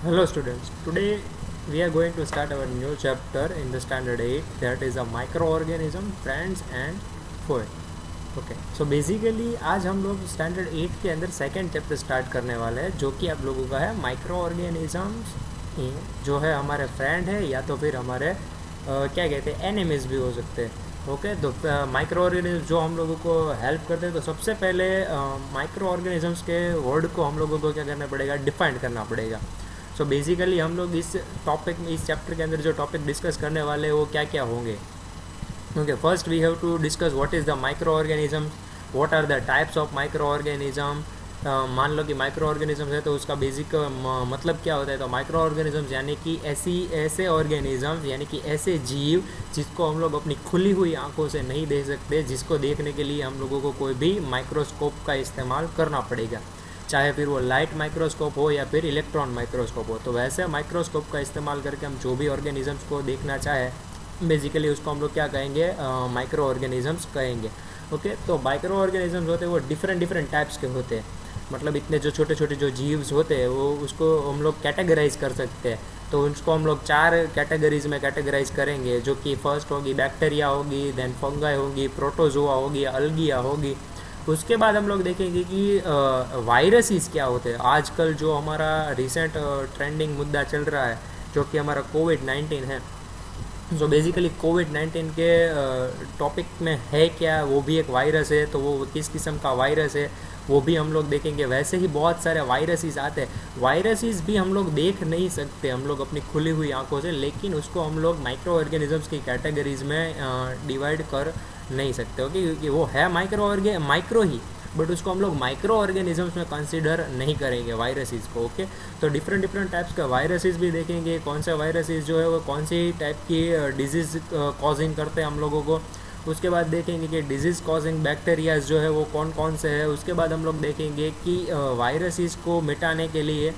Hello students, today we are going to start our new chapter in the standard 8, that is a microorganism, friends and foe. Okay so basically आज हम लोग standard 8 के अंदर second chapter start करने वाले हैं जो कि आप लोगों का है माइक्रो ऑर्गेनिजम्स, जो है हमारे फ्रेंड है या तो फिर हमारे क्या कहते हैं एनिमीज भी हो सकते हैं। ओके तो माइक्रो ऑर्गेनिज्म जो हम लोगों को हेल्प करते हैं, तो सबसे पहले माइक्रो ऑर्गेनिजम्स के वर्ड को हम लोगों को क्या करना पड़ेगा, डिफाइन करना पड़ेगा। सो बेसिकली हम लोग इस टॉपिक में, इस चैप्टर के अंदर जो टॉपिक डिस्कस करने वाले हैं वो क्या क्या होंगे। Okay first we have to discuss what is the micro organism, what are the types of micro organism. मान लो कि माइक्रो ऑर्गेनिज्म है तो उसका बेसिक मतलब क्या होता है। तो माइक्रो ऑर्गेनिज्म यानी कि ऐसे ऑर्गेनिज्म यानी कि ऐसे जीव जिसको हम लोग अपनी खुली हुई आंखों से नहीं देख सकते, जिसको देखने के लिए हम लोगों को कोई भी माइक्रोस्कोप का इस्तेमाल करना पड़ेगा, चाहे फिर वो लाइट माइक्रोस्कोप हो या फिर इलेक्ट्रॉन माइक्रोस्कोप हो। तो वैसे माइक्रोस्कोप का इस्तेमाल करके हम जो भी ऑर्गेनिजम्स को देखना चाहे, बेसिकली उसको हम लोग क्या कहेंगे, माइक्रो ऑर्गेनिजम्स कहेंगे। ओके तो माइक्रो ऑर्गेनिजम्स होते हैं वो डिफरेंट टाइप्स के होते हैं। मतलब इतने जो छोटे छोटे जो जीव्स होते हैं वो उसको हम लोग कैटेगराइज कर सकते हैं। तो उसको हम लोग 4 कैटेगरीज में कैटेगराइज करेंगे, जो कि फर्स्ट होगी बैक्टीरिया होगी, देन फंगाई होगी, प्रोटोजोआ होगी, अल्गिया होगी। उसके बाद हम लोग देखेंगे कि वायरसेस क्या होते हैं। आजकल जो हमारा रिसेंट ट्रेंडिंग मुद्दा चल रहा है जो कि हमारा कोविड-19 है। जो बेसिकली कोविड-19 के टॉपिक में है क्या, वो भी एक वायरस है। तो वो किस किस्म का वायरस है वो भी हम लोग देखेंगे। वैसे ही बहुत सारे वायरसेस आते हैं, वायरसेस भी हम लोग देख नहीं सकते हम लोग अपनी खुली हुई आंखों से, लेकिन उसको हम लोग माइक्रो ऑर्गेनिजम्स की कैटेगरीज में डिवाइड कर नहीं सकते। ओके क्योंकि वो है माइक्रो ही, बट उसको हम लोग माइक्रो ऑर्गेनिजम्स में कंसिडर नहीं करेंगे वायरसेस को। ओके तो डिफरेंट टाइप्स का वायरसेस भी देखेंगे, कौन से वायरसेस जो है वो कौन सी टाइप की डिजीज़ कॉजिंग करते हैं हम लोगों को। उसके बाद देखेंगे कि डिजीज़ कॉजिंग बैक्टीरियाज जो है वो कौन कौन से है। उसके बाद हम लोग देखेंगे कि वायरसेस को मिटाने के लिए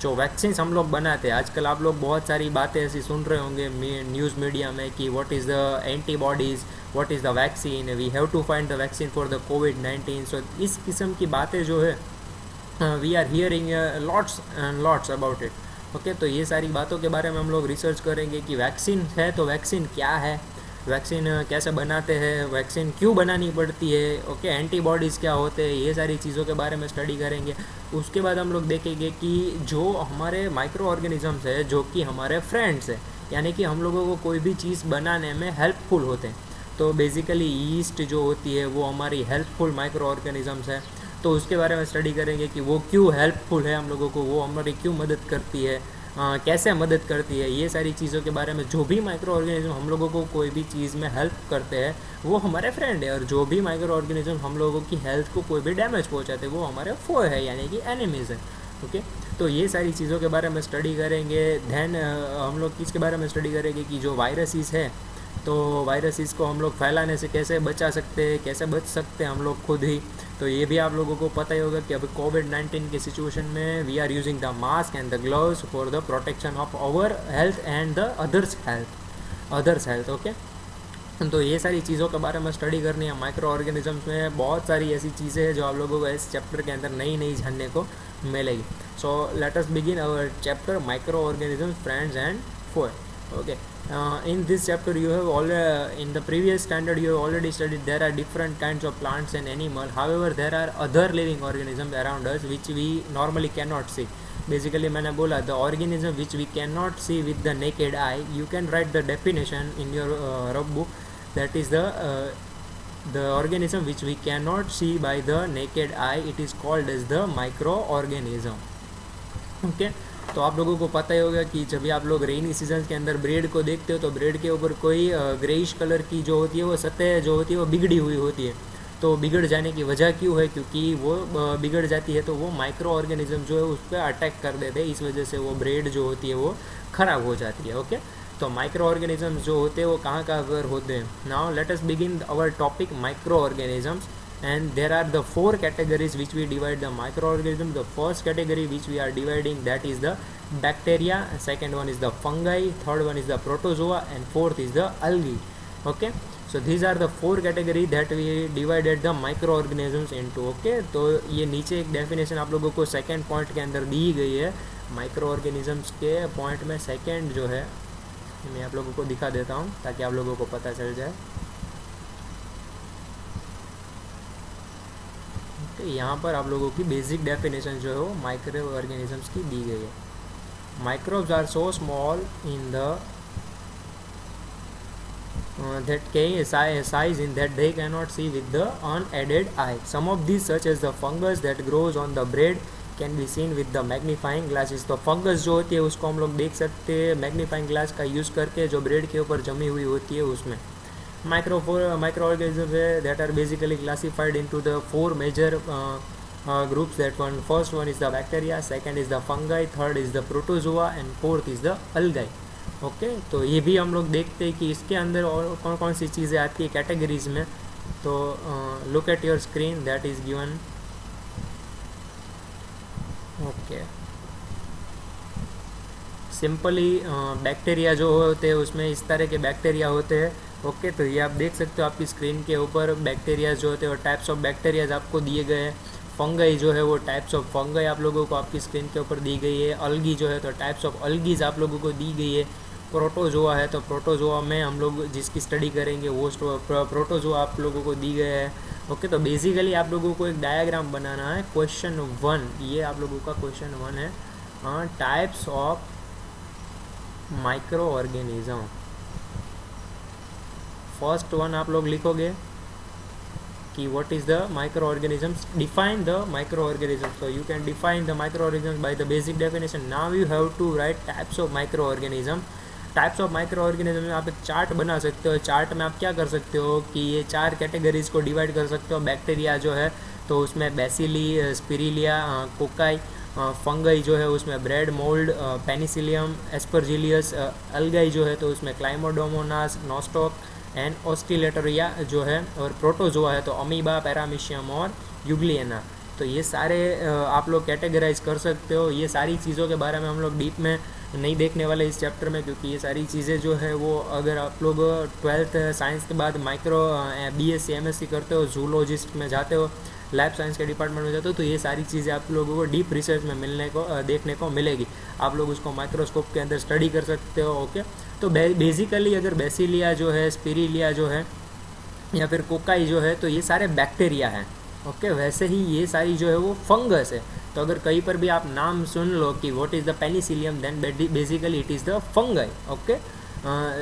जो वैक्सीन्स हम लोग बनाते हैं, आजकल आप लोग बहुत सारी बातें ऐसी सुन रहे होंगे न्यूज़ मीडिया में कि what is the antibodies, what is the vaccine, we have to find the vaccine for the कोविड-19। सो इस किस्म की बातें जो है we are hearing lots and lots about it. Okay तो ये सारी बातों के बारे में हम लोग रिसर्च करेंगे कि वैक्सीन है तो वैक्सीन क्या है, वैक्सीन कैसे बनाते हैं, वैक्सीन क्यों बनानी पड़ती है। ओके एंटीबॉडीज़ क्या होते हैं, ये सारी चीज़ों के बारे में स्टडी करेंगे। उसके बाद हम लोग देखेंगे कि जो हमारे माइक्रो ऑर्गेनिजम्स है जो कि हमारे फ्रेंड्स है, यानी कि हम लोगों को कोई भी चीज़ बनाने में हेल्पफुल होते हैं। तो बेसिकली ईस्ट जो होती है वो हमारी हेल्पफुल माइक्रो ऑर्गेनिजम्स है। तो उसके बारे में स्टडी करेंगे कि वो क्यों हेल्पफुल है हम लोगों को, वो हमारी क्यों मदद करती है, कैसे मदद करती है। ये सारी चीज़ों के बारे में, जो भी माइक्रो ऑर्गेनिज्म हम लोगों को कोई भी चीज़ में हेल्प करते हैं वो हमारे फ्रेंड है, और जो भी माइक्रो ऑर्गेनिज्म हम लोगों की हेल्थ को कोई भी डैमेज पहुंचाते हैं वो हमारे फो है, यानी कि एनिमीज़ है। ओके तो ये सारी चीज़ों के बारे में स्टडी करेंगे। देन हम लोग किसके बारे में स्टडी करेंगे कि जो वायरसेस है, तो वायरसेस को हम लोग फैलाने से कैसे बचा सकते हैं, कैसे बच सकते हैं हम लोग खुद ही। तो ये भी आप लोगों को पता ही होगा कि अभी कोविड-19 की सिचुएशन में we are using the mask and the gloves for the protection of our health and the others health. Okay तो ये सारी चीज़ों के बारे में स्टडी करनी है। माइक्रो ऑर्गेनिजम्स में बहुत सारी ऐसी चीज़ें हैं जो आप लोगों को इस चैप्टर के अंदर नई नई जानने को मिलेगी। So let us begin our chapter micro organisms, friends and four. Okay in this chapter you have already, in the previous standard you have already studied there are different kinds of plants and animal. However there are other living organisms around us which we normally cannot see. Basically मैंने बोला the organism which we cannot see with the naked eye, you can write the definition in your rough book. That is the organism which we cannot see by the naked eye, it is called as the microorganism. Okay तो आप लोगों को पता ही होगा कि जब भी आप लोग रेनी सीजन के अंदर ब्रेड को देखते हो तो ब्रेड के ऊपर कोई ग्रेइश कलर की जो होती है वो सतह जो होती है वो बिगड़ी हुई होती है। तो बिगड़ जाने की वजह क्यों है, क्योंकि वो बिगड़ जाती है तो वो माइक्रो ऑर्गेनिज्म जो है उस पर अटैक कर देते हैं, इस वजह से वो ब्रेड जो होती है वो ख़राब हो जाती है। ओके तो माइक्रो ऑर्गेनिजम्स जो होते हैं वो कहाँ कहाँ पर होते हैं। Now let us begin our topic microorganisms, and there are the 4 categories which we divide the microorganism. The first category which we are dividing, that is the bacteria, second one is the fungi, third one is the protozoa, and fourth is the algae. Okay so these are the 4 category that we divided the microorganisms into. okay तो ये नीचे एक definition आप लोगों को second point के अंदर दी गई है। माइक्रो ऑर्गेनिजम्स के पॉइंट में सेकेंड जो है मैं आप लोगों को दिखा देता हूँ ताकि आप लोगों को पता चल जाए। यहाँ पर आप लोगों की बेसिक डेफिनेशन जो है वो माइक्रो ऑर्गेनिजम्स की दी गई है। Microbes are so small in the that size in that they cannot see with the unaided eye. Some of these, such as the fungus that grows on the bread, can be seen with the magnifying glasses. तो fungus जो होती है उसको हम लोग देख सकते हैं मैग्नीफाइंग ग्लास का यूज़ करके, जो ब्रेड के ऊपर जमी हुई होती है उसमें। माइक्रो ऑर्गेनिज्म है that are basically classified into the 4 major groups. That one, first one is the bacteria, second is the fungi, third is the protozoa and fourth is the algae. Okay तो ये भी हम लोग देखते हैं कि इसके अंदर और कौन कौन सी चीज़ें आती है कैटेगरीज में। तो look at your screen that is given. Okay simply bacteria जो होते हैं उसमें इस तरह के बैक्टीरिया होते हैं। ओके तो ये आप देख सकते हो आपकी स्क्रीन के ऊपर बैक्टीरिया जो होते हैं वो टाइप्स ऑफ बैक्टीरियाज आपको दिए गए हैं। फंगई जो है वो टाइप्स ऑफ फंगई आप लोगों को आपकी स्क्रीन के ऊपर दी गई है। अलगी जो है तो टाइप्स ऑफ अलगीज आप लोगों को दी गई है। प्रोटोजोआ है तो प्रोटोजोआ में हम लोग जिसकी स्टडी करेंगे वो प्रोटोजोआ आप लोगों को दी गए है। ओके तो बेसिकली आप लोगों को एक डायग्राम बनाना है। क्वेश्चन 1 ये आप लोगों का क्वेश्चन 1 है, types of micro organism. First one आप लोग लिखोगे कि what is the microorganisms, define the microorganisms. So you can define the microorganisms by the basic definition. Now you have to write types of microorganism. Types of micro organism में आप एक chart बना सकते हो। चार्ट में आप क्या कर सकते हो कि ये 4 कैटेगरीज को डिवाइड कर सकते हो। बैक्टीरिया जो है तो उसमें बेसिली, स्पिरिलिया, कोकाई, फंगई जो है उसमें ब्रेड मोल्ड, पेनिसिलियम, एस्परजिलियस, अलगाई जो है तो उसमें क्लाइमोडोमोनास, नोस्टॉक एंड ऑस्टिलेटरिया जो है, और प्रोटोजोआ है तो अमीबा, पैरामीशियम और यूग्लियना। तो ये सारे आप लोग कैटेगराइज कर सकते हो। ये सारी चीज़ों के बारे में हम लोग डीप में नहीं देखने वाले इस चैप्टर में, क्योंकि ये सारी चीज़ें जो है वो अगर आप लोग 12th साइंस के बाद माइक्रो BSc MSc करते हो, जूलॉजिस्ट में जाते हो, लैब साइंस के डिपार्टमेंट में जाते हो, तो ये सारी चीज़ें आप लोगों को डीप रिसर्च में मिलने को देखने को मिलेगी। आप लोग उसको माइक्रोस्कोप के अंदर स्टडी कर सकते हो। ओके तो बेसिकली अगर बेसिलिया जो है, स्पिरिलिया जो है या फिर कोकाई जो है तो ये सारे बैक्टीरिया हैं। ओके वैसे ही ये सारी जो है वो फंगस है। तो अगर कहीं पर भी आप नाम सुन लो कि what is the penicillium, then basically it is the fungi. Okay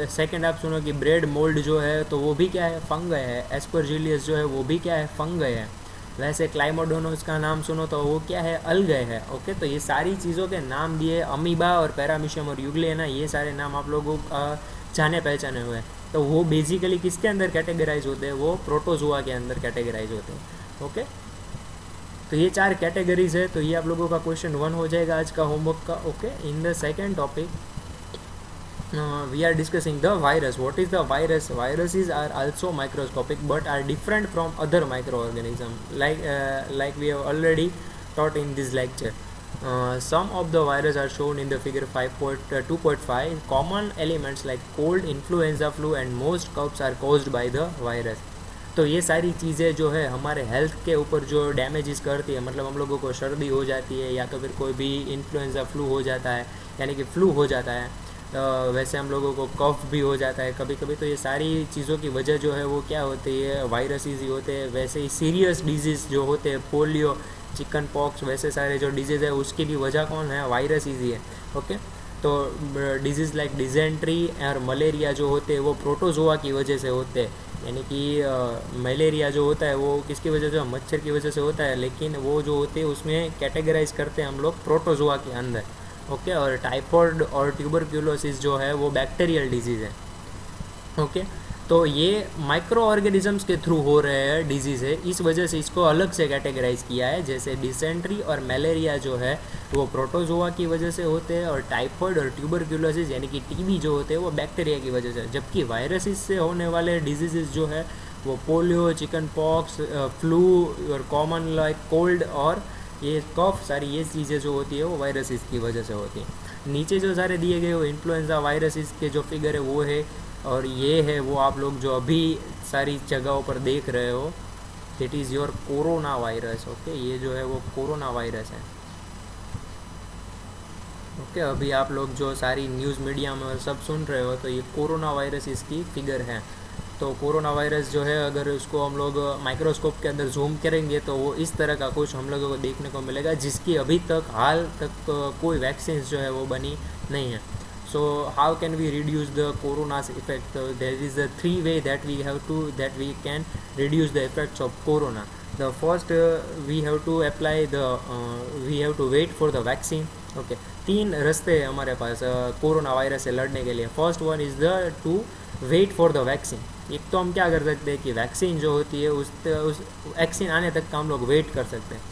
second आप सुनो कि ब्रेड मोल्ड जो है तो वो भी क्या है, फंगाई है। एस्परजिलियस जो है वो भी क्या है, फंगाई है। वैसे क्लाइमोडोनोस का नाम सुनो तो वो क्या है, अलगाई है। ओके तो ये सारी चीज़ों के नाम दिए, अमीबा और पैरामीशियम और यूग्लियना, ये सारे नाम आप लोगों जाने पहचाने हुए हैं। तो वो बेसिकली किसके अंदर कैटेगराइज होते हैं, वो प्रोटोजोआ के अंदर कैटेगराइज होते हैं। ओके तो ये 4 कैटेगरीज है। तो ये आप लोगों का क्वेश्चन 1 हो जाएगा आज का होमवर्क का। Okay in the second topic we are discussing the virus. What is the virus? Viruses are also microscopic but are different from other microorganisms, like we have already taught in this lecture. Some of the viruses are shown in the figure 5.2.5. Common elements like cold, influenza, flu and most coughs are caused by the virus. तो ये सारी चीज़ें जो है हमारे health के ऊपर जो डैमेजेस करती है, मतलब हम लोगों को सर्दी हो जाती है या तो फिर कोई भी इन्फ्लुएंजा फ्लू हो जाता है, यानी कि फ्लू हो जाता है, वैसे हम लोगों को कफ भी हो जाता है कभी कभी। तो ये सारी चीज़ों की वजह जो है वो क्या होती है, वायरसेस ही होते हैं। वैसे ही सीरियस डिजीज़ जो होते हैं, पोलियो, चिकन पॉक्स, वैसे सारे जो डिजीज़ है उसकी भी वजह कौन है, वायरस ही है। ओके तो डिजीज़ लाइक डिजेंट्री और मलेरिया जो होते हैं वो प्रोटोजोआ की वजह से होते हैं। यानी कि मलेरिया जो होता है वो किसकी वजह से, मच्छर की वजह से होता है, लेकिन वो जो होते हैं उसमें कैटेगराइज करते हैं हम लोग प्रोटोजोआ के अंदर। ओके और टाइफॉइड और ट्यूबरक्यूलोसिस जो है वो बैक्टीरियल डिजीज़ है। ओके तो ये माइक्रो ऑर्गेनिजम्स के थ्रू हो रहे हैं डिजीज़ है, इस वजह से इसको अलग से कैटेगराइज किया है। जैसे डिसेंट्री और मलेरिया जो है वो प्रोटोजोआ की वजह से होते हैं, और टाइफॉइड और ट्यूबरक्यूलोसिस यानी कि टीबी जो होते हैं वो बैक्टीरिया की वजह से। जबकि वायरसेस से होने वाले डिजीज़ जो है वो पोलियो, चिकन पॉक्स, फ्लू और कॉमन लाइक कोल्ड और ये कफ, सारी ये चीज़ें जो होती है वो वायरसेस की वजह से होती है। नीचे जो सारे दिए गए वो इन्फ्लुएंजा वायरसेस के जो फिगर है वो है, और ये है वो आप लोग जो अभी सारी जगहों पर देख रहे हो, that is your corona virus. Okay ये जो है वो कोरोना वायरस है। ओके, अभी आप लोग जो सारी न्यूज़ मीडिया में सब सुन रहे हो, तो ये कोरोना वायरस इसकी फिगर है। तो कोरोना वायरस जो है, अगर उसको हम लोग माइक्रोस्कोप के अंदर जूम करेंगे तो वो इस तरह का कुछ हम लोगों को देखने को मिलेगा, जिसकी अभी तक हाल तक कोई वैक्सीन जो है वो बनी नहीं है। So how can we reduce the corona's effect? There is a 3 way that we can reduce the effects of corona. The first, we have to wait for the vaccine. Okay, 3 रास्ते हैं हमारे पास corona virus से लड़ने के लिए. First one is the to wait for the vaccine. एक तो हम क्या कर सकते हैं कि वैक्सीन जो होती है उस वैक्सीन आने तक का हम लोग वेट कर सकते हैं.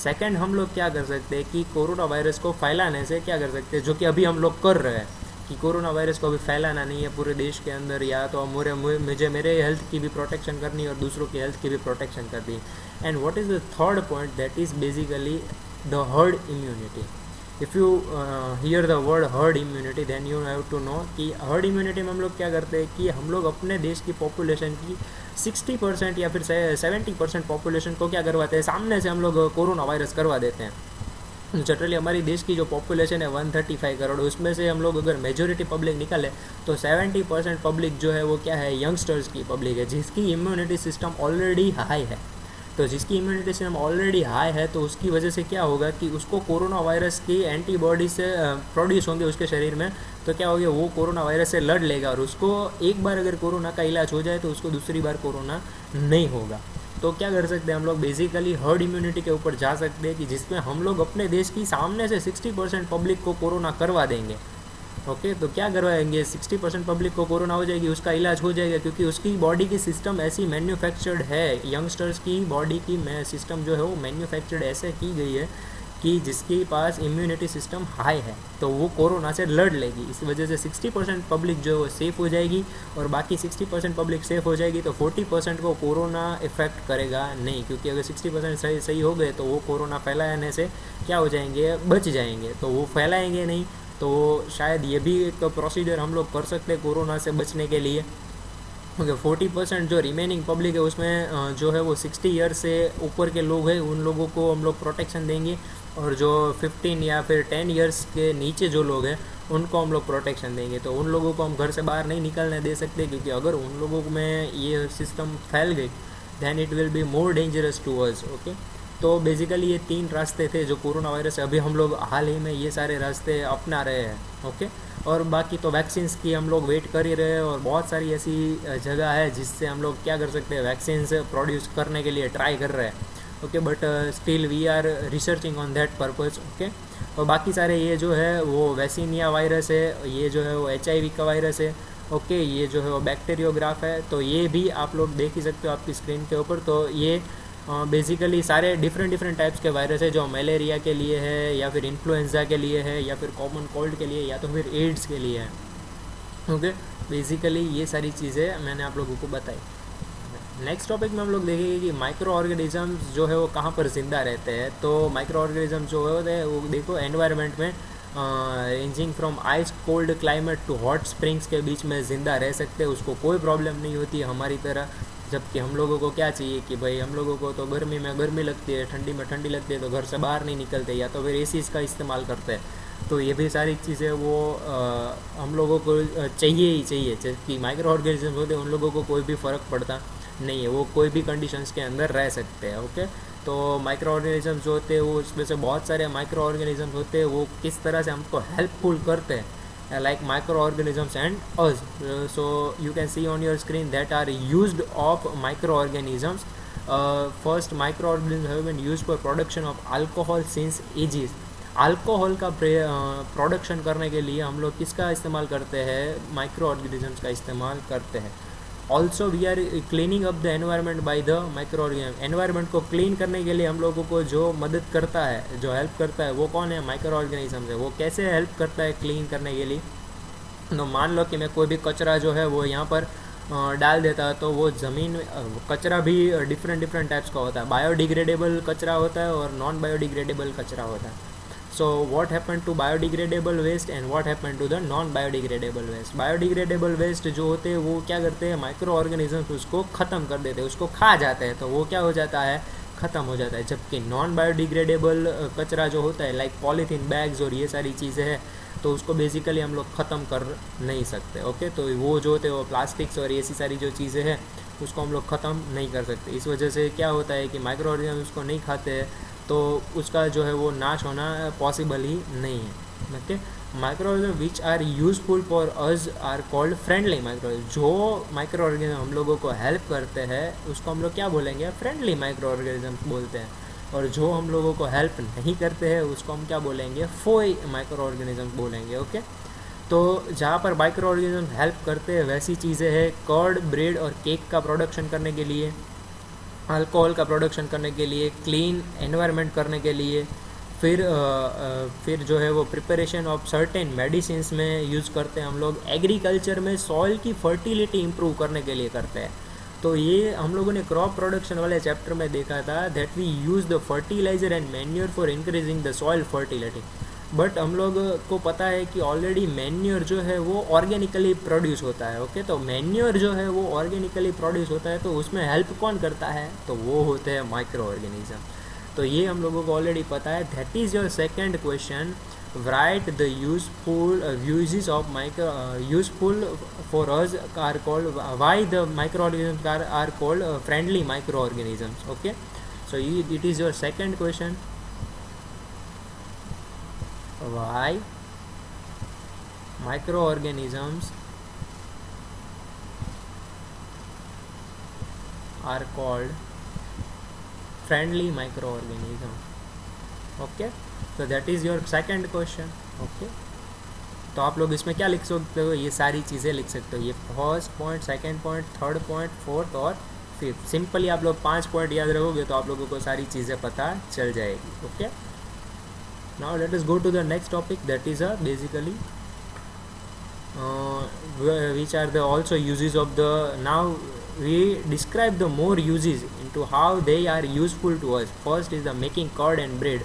सेकंड, हम लोग क्या कर सकते हैं कि कोरोना वायरस को फैलाने से क्या कर सकते हैं, जो कि अभी हम लोग कर रहे हैं, कि कोरोना वायरस को अभी फैलाना नहीं है पूरे देश के अंदर, या तो मुझे मेरे हेल्थ की भी प्रोटेक्शन करनी है और दूसरों की हेल्थ की भी प्रोटेक्शन करनी है. And what is the third point? That is basically the herd immunity. If you hear the word herd immunity, then you have to know कि हर्ड इम्यूनिटी में हम लोग क्या करते हैं कि हम लोग अपने देश की पॉपुलेशन की 60% या फिर 70% पॉपुलेशन को क्या करवाते हैं, सामने से हम लोग कोरोना वायरस करवा देते हैं. जनरली हमारी देश की जो पॉपुलेशन है 135 करोड़, उसमें से हम लोग अगर मेजोरिटी पब्लिक निकालें तो 70% पब्लिक जो है वो क्या है, यंगस्टर्स की पब्लिक है, जिसकी इम्यूनिटी सिस्टम ऑलरेडी हाई है. तो जिसकी इम्यूनिटी सिस्टम ऑलरेडी हाई है, तो उसकी वजह से क्या होगा कि उसको कोरोना वायरस की एंटीबॉडी से प्रोड्यूस होंगे उसके शरीर में. तो क्या होगा, वो कोरोना वायरस से लड़ लेगा, और उसको एक बार अगर कोरोना का इलाज हो जाए तो उसको दूसरी बार कोरोना नहीं होगा. तो क्या कर सकते हैं हम लोग, बेसिकली हर्ड इम्यूनिटी के ऊपर जा सकते हैं, कि जिसमें हम लोग अपने देश की सामने से 60% पब्लिक को कोरोना करवा देंगे. ओके, तो क्या करवाएंगे, 60% पब्लिक को कोरोना हो जाएगी, उसका इलाज हो जाएगा, क्योंकि उसकी बॉडी की सिस्टम ऐसी मैन्युफैक्चर्ड है, यंगस्टर्स की बॉडी की सिस्टम जो है वो मैन्युफैक्चर्ड ऐसे की गई है कि जिसके पास इम्यूनिटी सिस्टम हाई है, तो वो कोरोना से लड़ लेगी. इस वजह से 60% पब्लिक जो है सेफ़ हो जाएगी, और बाकी 60% पब्लिक सेफ़ हो जाएगी, तो 40% को कोरोना इफेक्ट करेगा नहीं, क्योंकि अगर 60% सही हो गए तो वो कोरोना फैलाने से क्या हो जाएंगे, बच जाएंगे. तो वो फैलाएंगे नहीं, तो शायद ये भी एक प्रोसीजर हम लोग कर सकते हैं कोरोना से बचने के लिए. ओके, 40% जो रिमेनिंग पब्लिक है उसमें जो है वो 60 ईयर से ऊपर के लोग हैं, उन लोगों को हम लोग प्रोटेक्शन देंगे, और जो 15 या फिर 10 ईयर्स के नीचे जो लोग हैं उनको हम लोग प्रोटेक्शन देंगे. तो उन लोगों को हम घर से बाहर नहीं निकलने दे सकते, क्योंकि अगर उन लोगों में ये सिस्टम फैल गई, then it will be more dangerous to us. Okay, तो बेसिकली ये 3 रास्ते थे जो कोरोना वायरस है. अभी हम लोग हाल ही में ये सारे रास्ते अपना रहे हैं. ओके, और बाकी तो वैक्सीन्स की हम लोग वेट कर ही रहे हैं, और बहुत सारी ऐसी जगह है जिससे हम लोग क्या कर सकते हैं, वैक्सीन्स प्रोड्यूस करने के लिए ट्राई कर रहे हैं. Okay, but still we are researching on that purpose. Okay, और बाकी सारे ये जो है वो वैक्सीनिया वायरस है, ये जो है वो HIV का वायरस है. ओके, ये जो है वो बैक्टीरियोग्राफ है. तो ये भी आप लोग देख ही सकते हो आपकी स्क्रीन के ऊपर. तो ये बेसिकली सारे डिफरेंट टाइप्स के वायरस है, जो मलेरिया के लिए है, या फिर इन्फ्लुएंजा के लिए है, या फिर कॉमन कोल्ड के लिए, या तो फिर एड्स के लिए है. ओके, बेसिकली ये सारी चीज़ें मैंने आप लोगों को बताई. नेक्स्ट टॉपिक में हम लोग देखेंगे कि माइक्रो ऑर्गेनिज़म्स जो है वो कहाँ पर ज़िंदा रहते हैं. तो माइक्रो ऑर्गेनिज़म जो होते हैं वो देखो एनवायरनमेंट में ranging from ice cold climate to hot springs के बीच में ज़िंदा रह सकते हैं. उसको कोई प्रॉब्लम नहीं होती हमारी तरह. जबकि हम लोगों को क्या चाहिए कि भाई हम लोगों को तो गर्मी में गर्मी लगती है, ठंडी में ठंडी लगती है, तो घर से बाहर नहीं निकलते, या तो फिर एसीज़ का इस्तेमाल करते हैं. तो ये भी सारी चीज़ें वो हम लोगों को चाहिए ही चाहिए. जबकि माइक्रो ऑर्गेनिज्म होते हैं उन लोगों को कोई भी फ़र्क पड़ता नहीं है, वो कोई भी कंडीशंस के अंदर रह सकते हैं. ओके, तो माइक्रो ऑर्गेनिजम्स जो होते हैं वो उसमें से बहुत सारे माइक्रो ऑर्गेनिजम्स होते हैं, वो किस तरह से हमको हेल्पफुल करते हैं, like microorganisms and us. So you can see on your screen that are used of microorganisms. First, microorganisms have been used for production of alcohol since ages. Alcohol का प्रोडक्शन करने के लिए हम लोग किसका इस्तेमाल करते हैं, माइक्रो ऑर्गेनिजम्स का इस्तेमाल करते हैं. Also we are cleaning up the environment by the micro organism. Environment को क्लीन करने के लिए हम लोगों को जो मदद करता है, जो हेल्प करता है, वो कौन है, माइक्रो ऑर्गेनिज्म है. वो कैसे हेल्प करता है क्लीन करने के लिए? तो मान लो कि मैं कोई भी कचरा जो है वो यहाँ पर डाल देता है, तो वो ज़मीन कचरा भी डिफरेंट टाइप्स का होता है. बायोडिग्रेडेबल कचरा होता है और नॉन बायोडिग्रेडेबल कचरा होता है. So what happened to biodegradable waste and what happened to the non-biodegradable waste? Biodegradable waste जो होते हैं वो क्या करते हैं, माइक्रो ऑर्गेनिजम्स उसको ख़त्म कर देते हैं, उसको खा जाते हैं, तो वो क्या हो जाता है, ख़त्म हो जाता है. जबकि नॉन बायोडिग्रेडेबल कचरा जो होता है, लाइक पॉलीथीन बैग्स और ये सारी चीज़ें हैं, तो उसको बेसिकली हम लोग ख़त्म कर नहीं सकते। ओके, तो वो जो होते हैं वो प्लास्टिक्स और ऐसी सारी जो चीज़ें हैं उसको हम लोग ख़त्म नहीं कर सकते। इस वजह से क्या होता है कि माइक्रो ऑर्गेनिज्म उसको नहीं खाते हैं तो उसका जो है वो नाश होना पॉसिबल ही नहीं है। Okay, micro organism which are useful for us are called friendly micro. जो माइक्रो ऑर्गेनिज्म हम लोगों को हेल्प करते हैं उसको हम लोग क्या बोलेंगे, फ्रेंडली माइक्रो ऑर्गेनिज्म बोलते हैं। और जो हम लोगों को हेल्प नहीं करते हैं उसको हम क्या बोलेंगे, फोई माइक्रो ऑर्गेनिज्म बोलेंगे। ओके, तो जहाँ पर माइक्रो ऑर्गेनिज्म हेल्प करते हैं वैसी चीज़ें हैं कर्ड, ब्रेड और केक का प्रोडक्शन करने के लिए, अल्कोहल का प्रोडक्शन करने के लिए, क्लीन एनवायरनमेंट करने के लिए, फिर जो है वो प्रिपरेशन ऑफ सर्टेन मेडिसिन्स में यूज़ करते हैं हम लोग, एग्रीकल्चर में सॉइल की फर्टिलिटी इम्प्रूव करने के लिए करते हैं। तो ये हम लोगों ने क्रॉप प्रोडक्शन वाले चैप्टर में देखा था that we use the fertiliser and manure for increasing the soil fertility. But हम लोग को पता है कि ऑलरेडी मैन्योर जो है वो ऑर्गेनिकली प्रोड्यूस होता है। ओके, तो मैन्योर जो है वो ऑर्गेनिकली प्रोड्यूस होता है तो उसमें हेल्प कौन करता है, तो वो होते हैं माइक्रो ऑर्गेनिज्म। तो ये हम लोगों को ऑलरेडी पता है। That is your second question, write the useful uses of micro useful for us are called, why the microorganisms are called friendly microorganisms. Okay, so it is your second question, why microorganisms are called friendly microorganism. Okay, तो that is your second question. Okay, तो आप लोग इसमें क्या लिख सकते हो, ये सारी चीज़ें लिख सकते हो, ये first point, second point, third point, fourth और फिफ्थ। सिंपली आप लोग 5 पॉइंट याद रखोगे तो आप लोगों को सारी चीज़ें पता चल जाएगी। Okay, now let us go to the next topic that is basically which are the also uses of the, now we describe the more uses into how they are useful to us. First is the making curd and bread.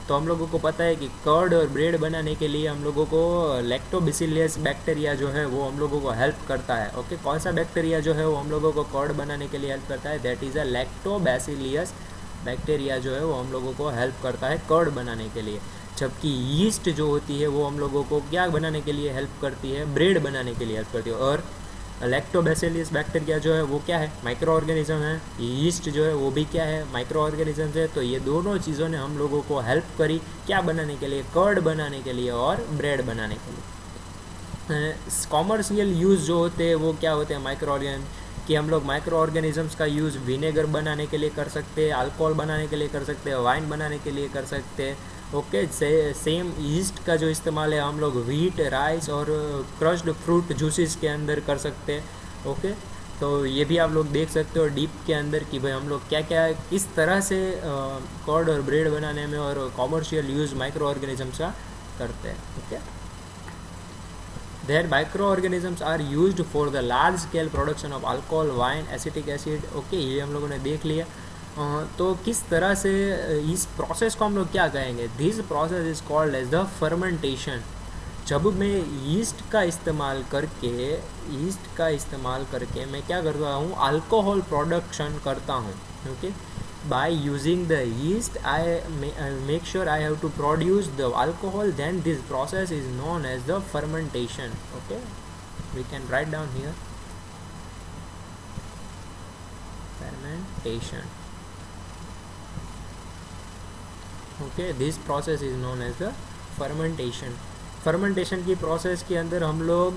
तो हम लोगों को पता है कि curd और bread बनाने के लिए हम लोगों को लैक्टोबैसिलस बैक्टीरिया जो है वो हम लोगों को हेल्प करता है। ओके, कौन सा बैक्टीरिया जो है वो हम लोगों को कर्ड बनाने के लिए हेल्प करता है, that is a lactobacillus bacteria जो है वो हम लोगों को हेल्प करता है कर्ड बनाने के लिए। जबकि यीस्ट जो होती है वो हम लोगों को क्या बनाने के लिए हेल्प करती है, ब्रेड बनाने के लिए हेल्प करती है। और लैक्टोबैसिलस बैक्टीरिया जो है वो क्या है, माइक्रो ऑर्गेनिज्म है। यीस्ट जो है वो भी क्या है, माइक्रो ऑर्गेनिज्म है। तो ये दोनों चीज़ों ने हम लोगों को हेल्प करी क्या बनाने के लिए, कर्ड बनाने के लिए और ब्रेड बनाने के लिए। कॉमर्शियल यूज़ जो होते हैं वो क्या होते हैं माइक्रो ऑर्गेनिज्म, कि हम लोग माइक्रो ऑर्गेनिजम्स का यूज़ विनेगर बनाने के लिए कर सकते हैं, अल्कोहल बनाने के लिए कर सकते हैं, वाइन बनाने के लिए कर सकते हैं। ओके, सेम ईस्ट का जो इस्तेमाल है हम लोग व्हीट, राइस और क्रश्ड फ्रूट जूसेस के अंदर कर सकते हैं। ओके, तो ये भी आप लोग देख सकते हो डीप के अंदर कि भाई हम लोग क्या क्या किस तरह से कर्ड और ब्रेड बनाने में और कॉमर्शियल यूज़ माइक्रो ऑर्गेनिजम्स का करते हैं। Okay, their microorganisms are used for the large scale production of alcohol, wine, acetic acid. Okay, ये हम लोगों ने देख लिया। तो किस तरह से इस प्रोसेस को हम लोग क्या कहेंगे, this process is called as the fermentation. जब मैं ईस्ट का इस्तेमाल करके मैं क्या करता हूँ, अल्कोहल प्रोडक्शन करता हूँ। Okay, by using the yeast I make sure I have to produce the alcohol, then this process is known as the fermentation. Okay, we can write down here fermentation. Okay, this process is known as the fermentation. Fermentation की process के अंदर हम लोग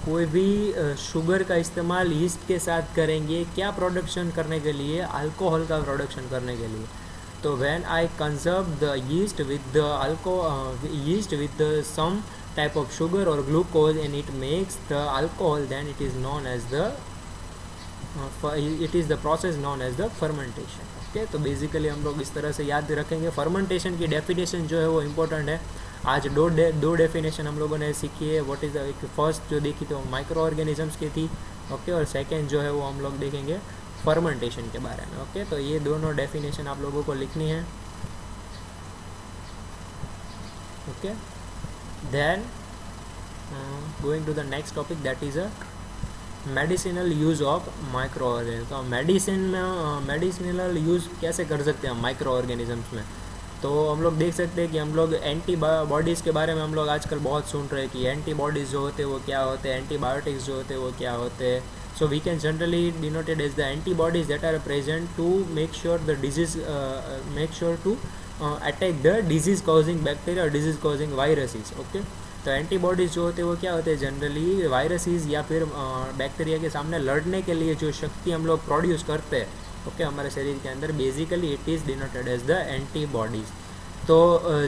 कोई भी sugar का इस्तेमाल east के साथ करेंगे क्या प्रोडक्शन करने के लिए, अल्कोहल का प्रोडक्शन करने के लिए। तो when I conserve the yeast with some type of sugar और glucose and it makes the alcohol, then it is known as the process known as the fermentation. Okay, तो बेसिकली हम लोग इस तरह से याद रखेंगे। फर्मेंटेशन की डेफिनेशन जो है वो इम्पोर्टेंट है। आज दो डेफिनेशन हम लोगों ने सीखी है। व्हाट इज़ द फर्स्ट जो देखी तो माइक्रो ऑर्गेनिजम्स की थी। ओके, और सेकंड जो है वो हम लोग देखेंगे फर्मेंटेशन के बारे में। ओके, तो ये दोनों डेफिनेशन आप लोगों को लिखनी है। Okay, then going to the next topic that is a medicinal use of micro organism. तो मेडिसिनल यूज़ कैसे कर सकते हैं हम माइक्रो ऑर्गेनिजम्स में। तो हम लोग देख सकते हैं कि हम लोग एंटीबॉडीज़ के बारे में हम लोग आजकल बहुत सुन रहे हैं कि एंटीबॉडीज़ जो होते हैं वो क्या होते हैं, एंटीबायोटिक्स जो होते हैं वो क्या होते हैं. So we can generally denoted as the antibodies that are present to make sure the disease make sure to attack the disease causing bacteria or disease causing viruses. Okay, तो एंटीबॉडीज़ जो होते हैं वो क्या होते हैं, जनरली वायरसेस या फिर बैक्टीरिया के सामने लड़ने के लिए जो शक्ति हम लोग प्रोड्यूस करते हैं, ओके, हमारे शरीर के अंदर, basically it is denoted as the antibodies. तो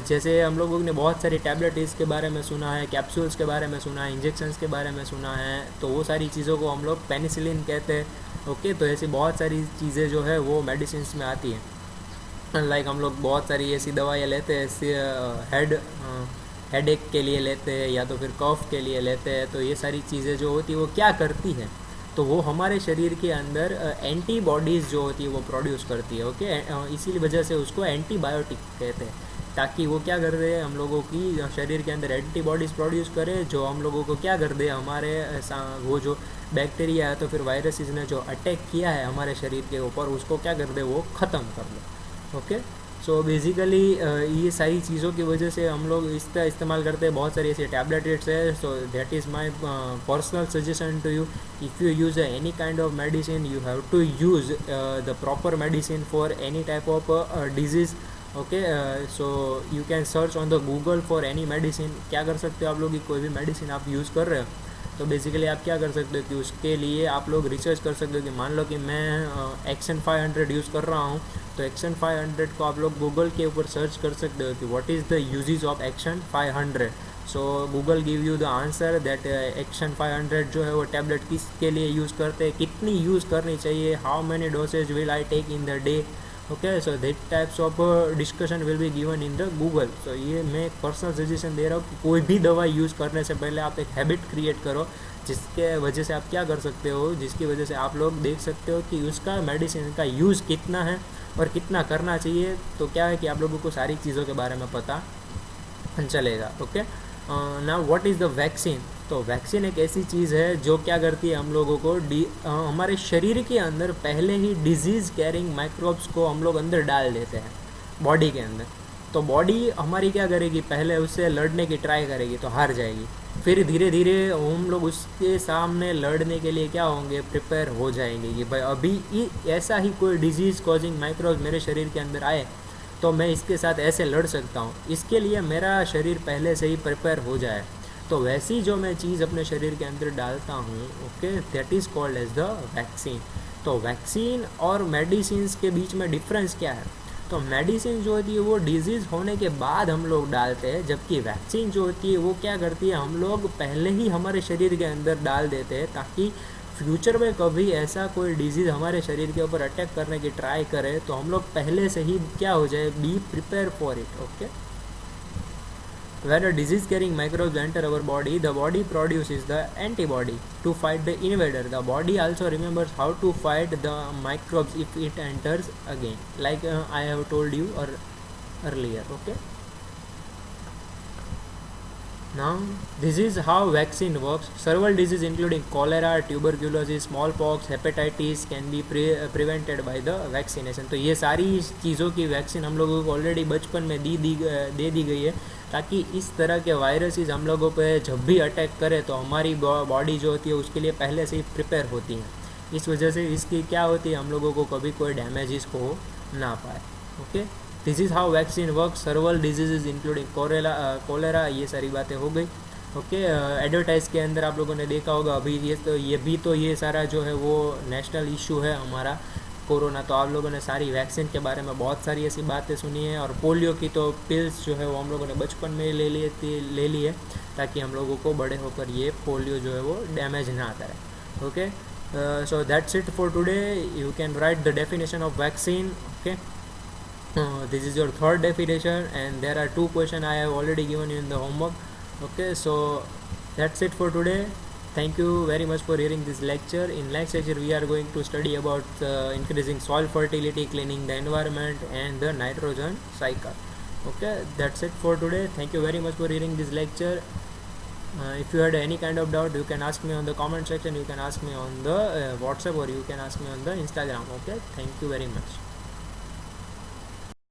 जैसे हम लोगों ने बहुत सारी टैबलेट्स के बारे में सुना है, कैप्सूल्स के बारे में सुना है, इंजेक्शंस के बारे में सुना है, तो वो सारी चीज़ों को हम लोग पेनिसिलिन कहते हैं. ओके, तो ऐसी बहुत सारी चीज़ें जो है वो मेडिसिन में आती हैं. लाइक हम लोग बहुत सारी ऐसी दवाइयाँ लेते हैं, हेडेक के लिए लेते हैं या तो फिर कफ के लिए लेते हैं. तो ये सारी चीज़ें जो होती है वो क्या करती है, तो वो हमारे शरीर के अंदर एंटीबॉडीज़ जो होती है वो प्रोड्यूस करती है. ओके, इसी वजह से उसको एंटीबायोटिक कहते हैं, ताकि वो क्या कर दे, हम लोगों की शरीर के अंदर एंटीबॉडीज़ प्रोड्यूस करे, जो हम लोगों को क्या कर दे, हमारे वो जो बैक्टीरिया है तो फिर वायरसेस ने जो अटैक किया है हमारे शरीर के ऊपर, उसको क्या कर दे, वो ख़त्म कर दे. ओके, सो बेसिकली ये सारी चीज़ों की वजह से हम लोग इसका इस्तेमाल करते हैं. बहुत सारी ऐसी टैबलेट्स है. So that is my personal suggestion to you, if you use any kind of medicine, you have to use the proper medicine for any type of disease. Okay, so you can search on the Google for any medicine. क्या कर सकते हो आप लोग कि कोई भी medicine आप यूज़ कर रहे हो, तो बेसिकली आप क्या कर सकते हो कि उसके लिए आप लोग रिसर्च कर सकते हो कि मान लो कि मैं एक्शन 500 यूज़ कर रहा हूँ, तो एक्शन 500 को आप लोग गूगल के ऊपर सर्च कर सकते हो कि what is the uses of action 500. So Google give you the answer that action 500 जो है वो टैबलेट किसके लिए यूज़ करते हैं, कितनी यूज़ करनी चाहिए, how many dosage will I take in the day. Okay, so that types of discussion will be given in the Google. So ये मैं पर्सनल सजेशन दे रहा हूँ कि कोई भी दवा यूज़ करने से पहले आप एक हैबिट क्रिएट करो, जिसके वजह से आप क्या कर सकते हो, जिसकी वजह से आप लोग देख सकते हो कि उसका मेडिसिन का यूज़ कितना है और कितना करना चाहिए. तो क्या है कि आप लोगों को सारी चीज़ों के बारे में पता चलेगा. Okay, now what is the vaccine. तो वैक्सीन एक ऐसी चीज़ है जो क्या करती है, हम लोगों को हमारे शरीर के अंदर पहले ही डिजीज़ कैरिंग माइक्रोब्स को हम लोग अंदर डाल देते हैं बॉडी के अंदर. तो बॉडी हमारी क्या करेगी, पहले उससे लड़ने की ट्राई करेगी तो हार जाएगी. फिर धीरे धीरे हम लोग उसके सामने लड़ने के लिए क्या होंगे, प्रिपेयर हो जाएंगे कि भाई अभी ऐसा ही कोई डिजीज़ कॉजिंग माइक्रोब्स मेरे शरीर के अंदर आए तो मैं इसके साथ ऐसे लड़ सकता हूँ, इसके लिए मेरा शरीर पहले से ही प्रिपेयर हो जाए. तो वैसी जो मैं चीज़ अपने शरीर के अंदर डालता हूँ, okay, that is called as the vaccine. तो वैक्सीन और मेडिसिन के बीच में डिफरेंस क्या है, तो मेडिसिन जो होती है वो डिजीज़ होने के बाद हम लोग डालते हैं, जबकि वैक्सीन जो होती है वो क्या करती है, हम लोग पहले ही हमारे शरीर के अंदर डाल देते हैं, ताकि फ्यूचर में कभी ऐसा कोई डिजीज़ हमारे शरीर के ऊपर अटैक करने की ट्राई करे तो हम लोग पहले से ही क्या हो जाए, be prepare for it. Okay, when a disease carrying microbes enter our body, the body produces the antibody to fight the invader. The body also remembers how to fight the microbes if it enters again, like I have told you earlier. Okay, now this is how vaccine works. Several diseases including cholera, tuberculosis, smallpox, hepatitis can be prevented by the vaccination. तो ये सारी चीज़ों की vaccine हम लोगों को already बचपन में दे दी गई है, ताकि इस तरह के वायरसेस हम लोगों पे जब भी अटैक करे तो हमारी बॉडी जो होती है उसके लिए पहले से ही प्रिपेयर होती है. इस वजह से इसकी क्या होती है, हम लोगों को कभी कोई डैमेजेस हो ना पाए. Okay, this is how vaccine work. Several disease including cholera, ये सारी बातें हो गई. ओके, एडवर्टाइज के अंदर आप लोगों ने देखा होगा अभी ये सारा जो है वो नेशनल इशू है हमारा कोरोना. तो आप लोगों ने सारी वैक्सीन के बारे में बहुत सारी ऐसी बातें सुनी है, और पोलियो की तो पिल्स जो है वो हम लोगों ने बचपन में ले ली है, ताकि हम लोगों को बड़े होकर ये पोलियो जो है वो डैमेज ना करे. Okay, so that's it for today. You can write the definition of vaccine. Okay, this is your third definition, and there are 2 questions I have already given you in the homework. Okay, so that's it for today. Thank you very much for hearing this lecture. In next lecture we are going to study about increasing soil fertility, cleaning the environment, and the nitrogen cycle. Okay, that's it for today. Thank you very much for hearing this lecture. If you had any kind of doubt, you can ask me on the comment section, you can ask me on the WhatsApp, or you can ask me on the Instagram. Okay, thank you very much.